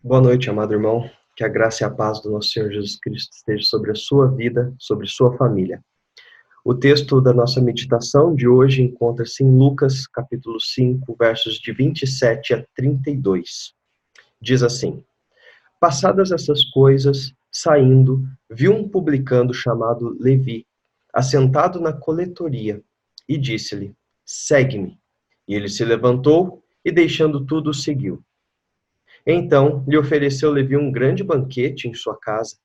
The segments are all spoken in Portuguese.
Boa noite, amado irmão. Que a graça e a paz do nosso Senhor Jesus Cristo esteja sobre a sua vida, sobre sua família. O texto da nossa meditação de hoje encontra-se em Lucas, capítulo 5, versos de 27 a 32. Diz assim: Passadas essas coisas, saindo, viu um publicano chamado Levi, assentado na coletoria, e disse-lhe: Segue-me. E ele se levantou e, deixando tudo, o seguiu. Então lhe ofereceu Levi um grande banquete em sua casa,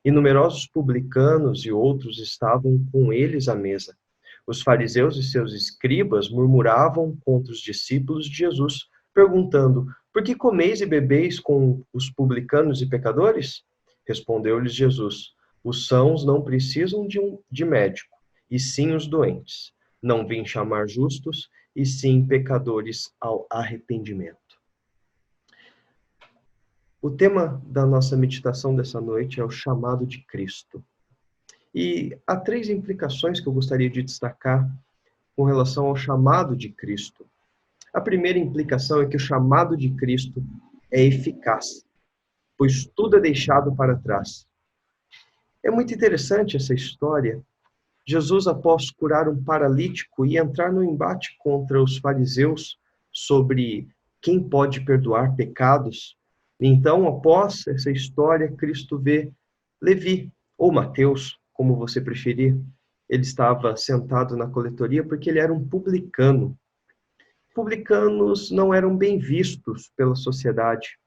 e numerosos publicanos e outros estavam com eles à mesa. Os fariseus e seus escribas murmuravam contra os discípulos de Jesus, perguntando: Por que comeis e bebeis com os publicanos e pecadores? Respondeu-lhes Jesus: Os sãos não precisam de médico, e sim os doentes. Não vim chamar justos, e sim pecadores ao arrependimento. O tema da nossa meditação dessa noite é o chamado de Cristo. E há três implicações que eu gostaria de destacar com relação ao chamado de Cristo. A primeira implicação é que o chamado de Cristo é eficaz, pois tudo é deixado para trás. É muito interessante essa história. Jesus, após curar um paralítico e entrar no embate contra os fariseus sobre quem pode perdoar pecados, então, após essa história, Cristo vê Levi, ou Mateus, como você preferir. Ele estava sentado na coletoria porque ele era um publicano. Publicanos não eram bem vistos pela sociedade.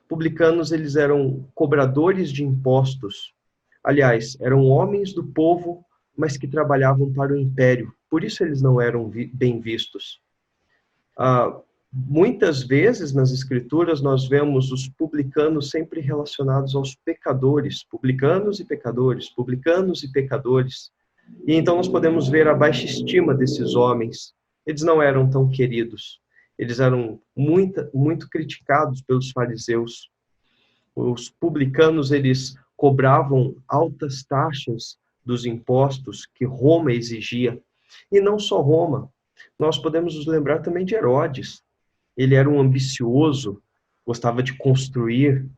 Publicanos, eles eram cobradores de impostos. Aliás, eram homens do povo, mas que trabalhavam para o império. Por isso eles não eram bem vistos. Muitas vezes nas escrituras nós vemos os publicanos sempre relacionados aos pecadores, publicanos e pecadores, publicanos e pecadores. E então nós podemos ver a baixa estima desses homens. Eles não eram tão queridos. Eles eram muito criticados pelos fariseus. Os publicanos, eles cobravam altas taxas dos impostos que Roma exigia. E não só Roma. Nós podemos nos lembrar também de Herodes. Ele era um ambicioso, gostava de construir,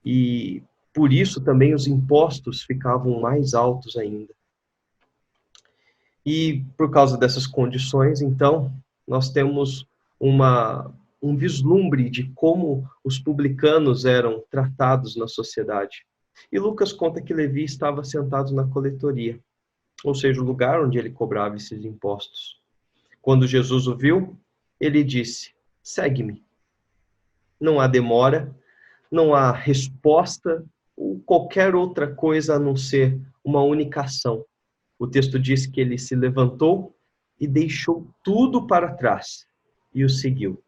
e por isso também os impostos ficavam mais altos ainda. E por causa dessas condições, então, nós temos um vislumbre de como os publicanos eram tratados na sociedade. E Lucas conta que Levi estava sentado na coletoria, ou seja, o lugar onde ele cobrava esses impostos. Quando Jesus o viu, ele disse: Segue-me. Não há demora, não há resposta ou qualquer outra coisa a não ser uma única ação. O texto diz que ele se levantou e deixou tudo para trás e o seguiu.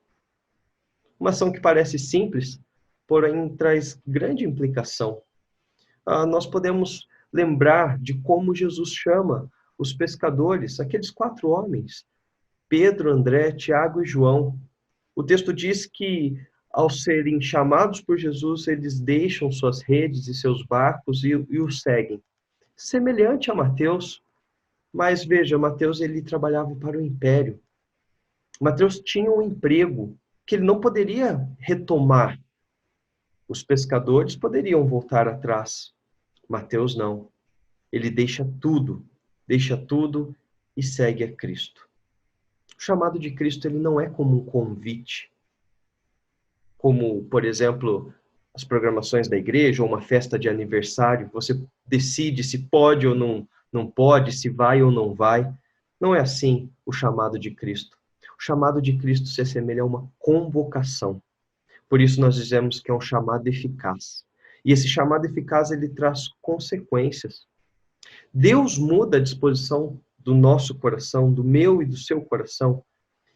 Uma ação que parece simples, porém traz grande implicação. Nós podemos lembrar de como Jesus chama os pescadores, aqueles 4 homens, Pedro, André, Tiago e João. O texto diz que, ao serem chamados por Jesus, eles deixam suas redes e seus barcos e o seguem. Semelhante a Mateus, mas veja, Mateus ele trabalhava para o império. Mateus tinha um emprego que ele não poderia retomar. Os pescadores poderiam voltar atrás. Mateus não. Ele deixa tudo e segue a Cristo. O chamado de Cristo ele não é como um convite, como, por exemplo, as programações da igreja ou uma festa de aniversário. Você decide se pode ou não pode, se vai ou não vai. Não é assim o chamado de Cristo. O chamado de Cristo se assemelha a uma convocação. Por isso nós dizemos que é um chamado eficaz. E esse chamado eficaz, ele traz consequências. Deus muda a disposição do nosso coração, do meu e do seu coração,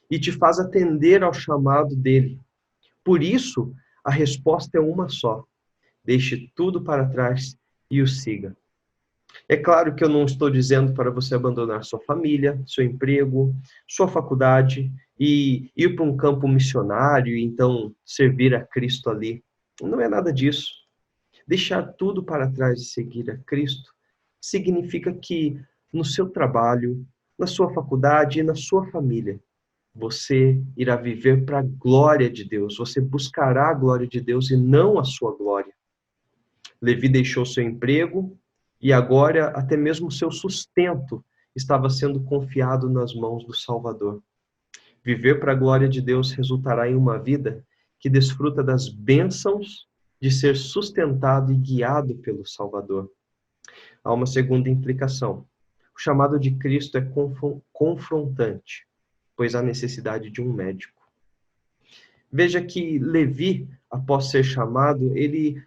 e te faz atender ao chamado dele. Por isso, a resposta é uma só. Deixe tudo para trás e o siga. É claro que eu não estou dizendo para você abandonar sua família, seu emprego, sua faculdade e ir para um campo missionário e então servir a Cristo ali. Não é nada disso. Deixar tudo para trás e seguir a Cristo significa que no seu trabalho, na sua faculdade e na sua família, você irá viver para a glória de Deus. Você buscará a glória de Deus e não a sua glória. Levi deixou seu emprego e agora até mesmo seu sustento estava sendo confiado nas mãos do Salvador. Viver para a glória de Deus resultará em uma vida que desfruta das bênçãos de ser sustentado e guiado pelo Salvador. Há uma segunda implicação. O chamado de Cristo é confrontante, pois há necessidade de um médico. Veja que Levi, após ser chamado, ele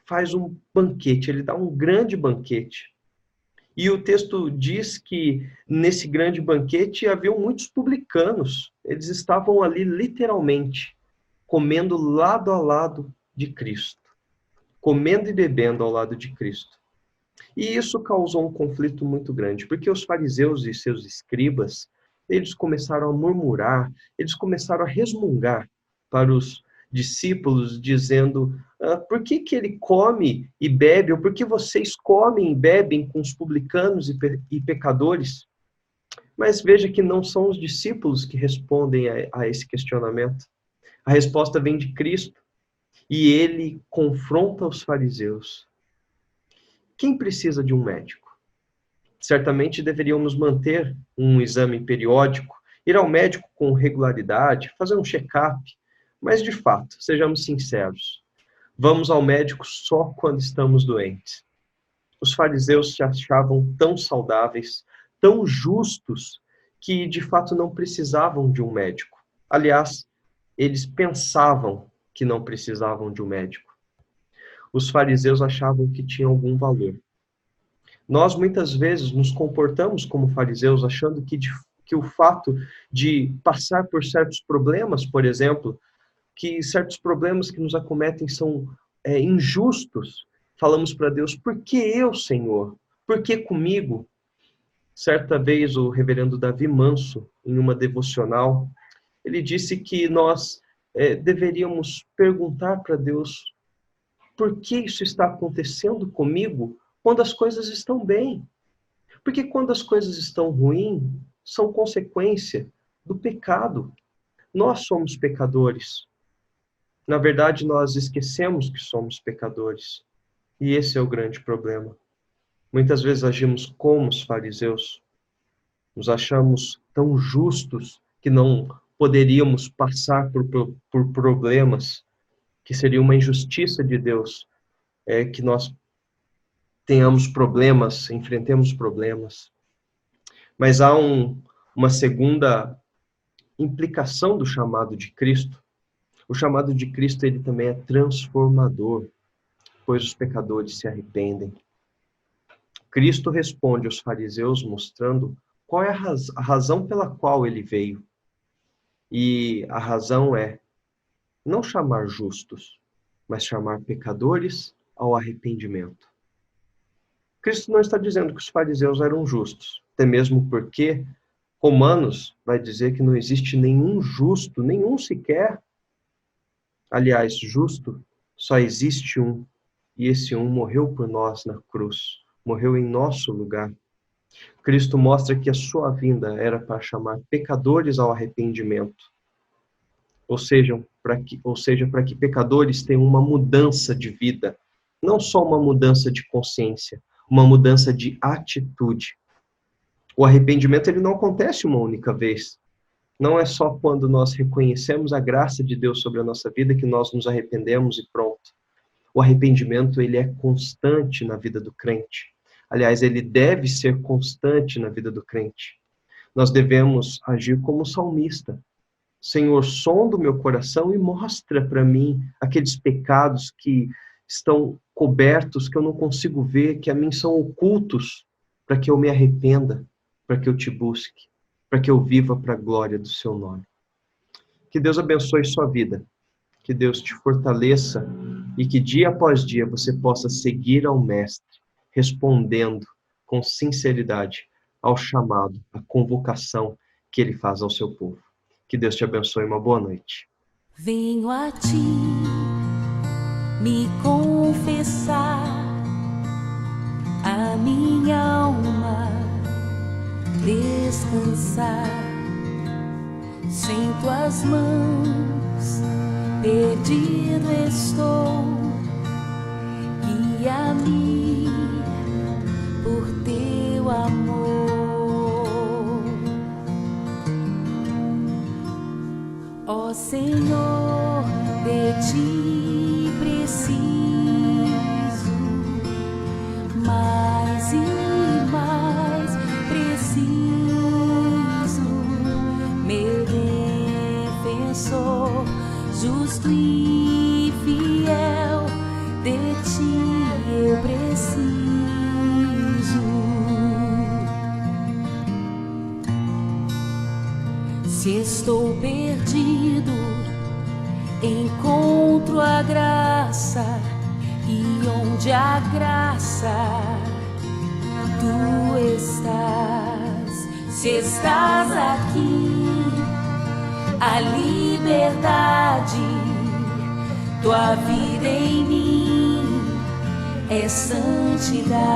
faz um banquete, ele dá um grande banquete. E o texto diz que nesse grande banquete haviam muitos publicanos. Eles estavam ali literalmente comendo lado a lado de Cristo, comendo e bebendo ao lado de Cristo. E isso causou um conflito muito grande, porque os fariseus e seus escribas, eles começaram a murmurar, eles começaram a resmungar para os discípulos, dizendo: por que ele come e bebe, ou por que vocês comem e bebem com os publicanos e pecadores? Mas veja que não são os discípulos que respondem a esse questionamento. A resposta vem de Cristo, e ele confronta os fariseus. Quem precisa de um médico? Certamente deveríamos manter um exame periódico, ir ao médico com regularidade, fazer um check-up, mas de fato, sejamos sinceros, vamos ao médico só quando estamos doentes. Os fariseus se achavam tão saudáveis, tão justos, que de fato não precisavam de um médico. Aliás, eles pensavam que não precisavam de um médico. Os fariseus achavam que tinham algum valor. Nós, muitas vezes, nos comportamos como fariseus, achando que o fato de passar por certos problemas, por exemplo, que certos problemas que nos acometem são injustos, falamos para Deus: por que eu, Senhor? Por que comigo? Certa vez, o reverendo Davi Manso, em uma devocional, ele disse que nós deveríamos perguntar para Deus: por que isso está acontecendo comigo quando as coisas estão bem? Porque quando as coisas estão ruins, são consequência do pecado. Nós somos pecadores. Na verdade, nós esquecemos que somos pecadores. E esse é o grande problema. Muitas vezes agimos como os fariseus. Nos achamos tão justos que não poderíamos passar por problemas, que seria uma injustiça de Deus, que nós tenhamos problemas, enfrentemos problemas. Mas há uma segunda implicação do chamado de Cristo. O chamado de Cristo, ele também é transformador, pois os pecadores se arrependem. Cristo responde aos fariseus mostrando qual é a razão pela qual ele veio. E a razão é não chamar justos, mas chamar pecadores ao arrependimento. Cristo não está dizendo que os fariseus eram justos, até mesmo porque Romanos vai dizer que não existe nenhum justo, nenhum sequer. Aliás, justo só existe um, e esse um morreu por nós na cruz, morreu em nosso lugar. Cristo mostra que a sua vinda era para chamar pecadores ao arrependimento, ou seja, para que pecadores tenham uma mudança de vida, não só uma mudança de consciência, uma mudança de atitude. O arrependimento, ele não acontece uma única vez. Não é só quando nós reconhecemos a graça de Deus sobre a nossa vida que nós nos arrependemos e pronto. O arrependimento, ele é constante na vida do crente. Aliás, ele deve ser constante na vida do crente. Nós devemos agir como o salmista. Senhor, sonda o meu coração e mostra para mim aqueles pecados que estão cobertos, que eu não consigo ver, que a mim são ocultos, para que eu me arrependa, para que eu te busque, para que eu viva para a glória do seu nome. Que Deus abençoe sua vida, que Deus te fortaleça e que dia após dia você possa seguir ao Mestre, respondendo com sinceridade ao chamado, à convocação que Ele faz ao seu povo. Que Deus te abençoe, uma boa noite. Venho a ti me confessar, a minha alma descansar Sem tuas mãos, perdido estou. Guia-me por teu amor, ó Senhor, de ti preciso, mais e mais preciso, meu defensor, justo e fiel, de ti eu preciso. Se estou perdido, encontro a graça, e onde a graça tu estás. Se estás aqui, a liberdade, tua vida em mim é santidade.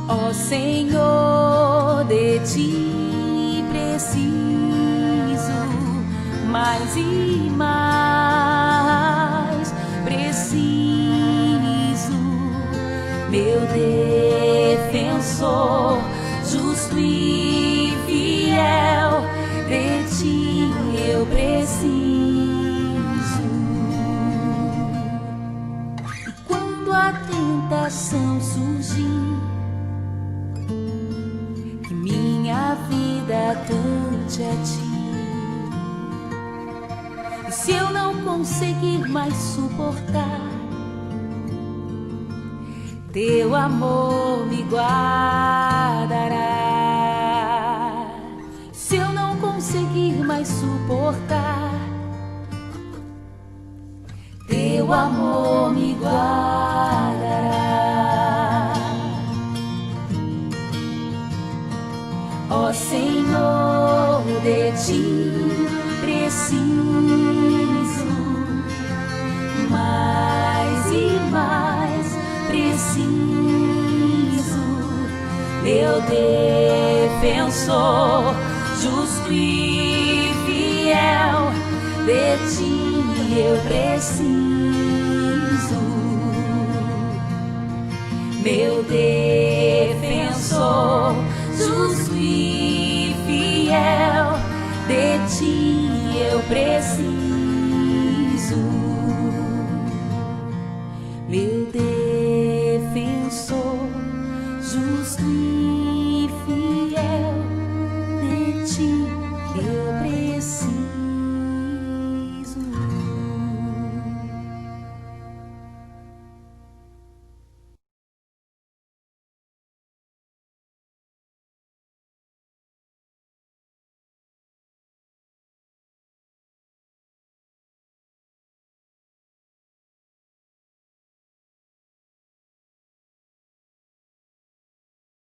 Ó Senhor, de ti preciso, mais e mais preciso, meu defensor, justo e fiel, de ti eu preciso. E quando a tentação surgir, que minha vida cante a ti, e se eu não conseguir mais suportar, teu amor me guardará. Se eu não conseguir mais suportar, teu amor me guardará. Ó Senhor, de ti preciso, mais e mais preciso, meu defensor, justo e fiel, de ti eu preciso, meu defensor.